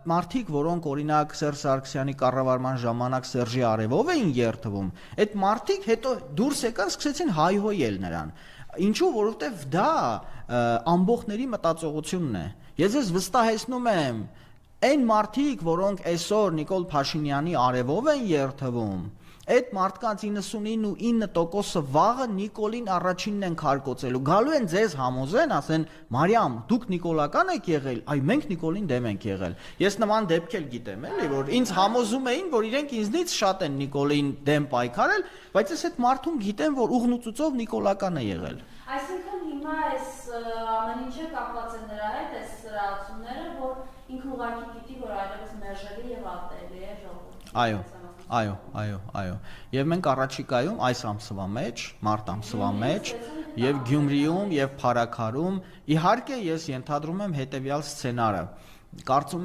Մարդիկ, որոնք օրինակ Սերժ Սարգսյանի կառավարման ժամանակ Սերժի արևով էին երթվում, այդ մարդիկ հետո դուրս եկան, սկսեցին հայհոյել նրան։ Ինչու, որովհետև դա ամբողջների մտածողությունն է։ Ես ձեզ վստահեցնում եմ, այն մարդիկ, որոնք այսօր Նիկոլ Փաշինյանի արևով են երթվում, այդ մարդկանց 99.9%-ը վաղը Նիկոլին առաջինն են քարկոծելու, գալու են ձեզ համոզեն, ասեն Մարիամ, դուք նիկոլական եք եղել, այ մենք Նիկոլին դեմ ենք եղել։ Ես նման դեպք էլ գիտեմ, էլի, որ ինձ համոզում էին, որ իրենք ինձնից շատ են Նիկոլին դեմ պայքարել, բայց ես այդ մարդուն գիտեմ, որ ուղնուցուցով նիկոլական է եղել։ Այսինքն հիմա այս ամեն ինչը կապված է նրա հետ, այս սրացումները, որ ինքը ուղղակի գիտի, որ այլևս մերժելի եւ ատելի է ժողովուրդը։ Այո։ Եվ մենք առաջիկայում այս ամսվա մեջ, մարտ ամսվա մեջ, եւ Գյումրիում եւ Փարաքարում, իհարկե ես ենթադրում եմ հետեւյալ սցենարը։ Կարծում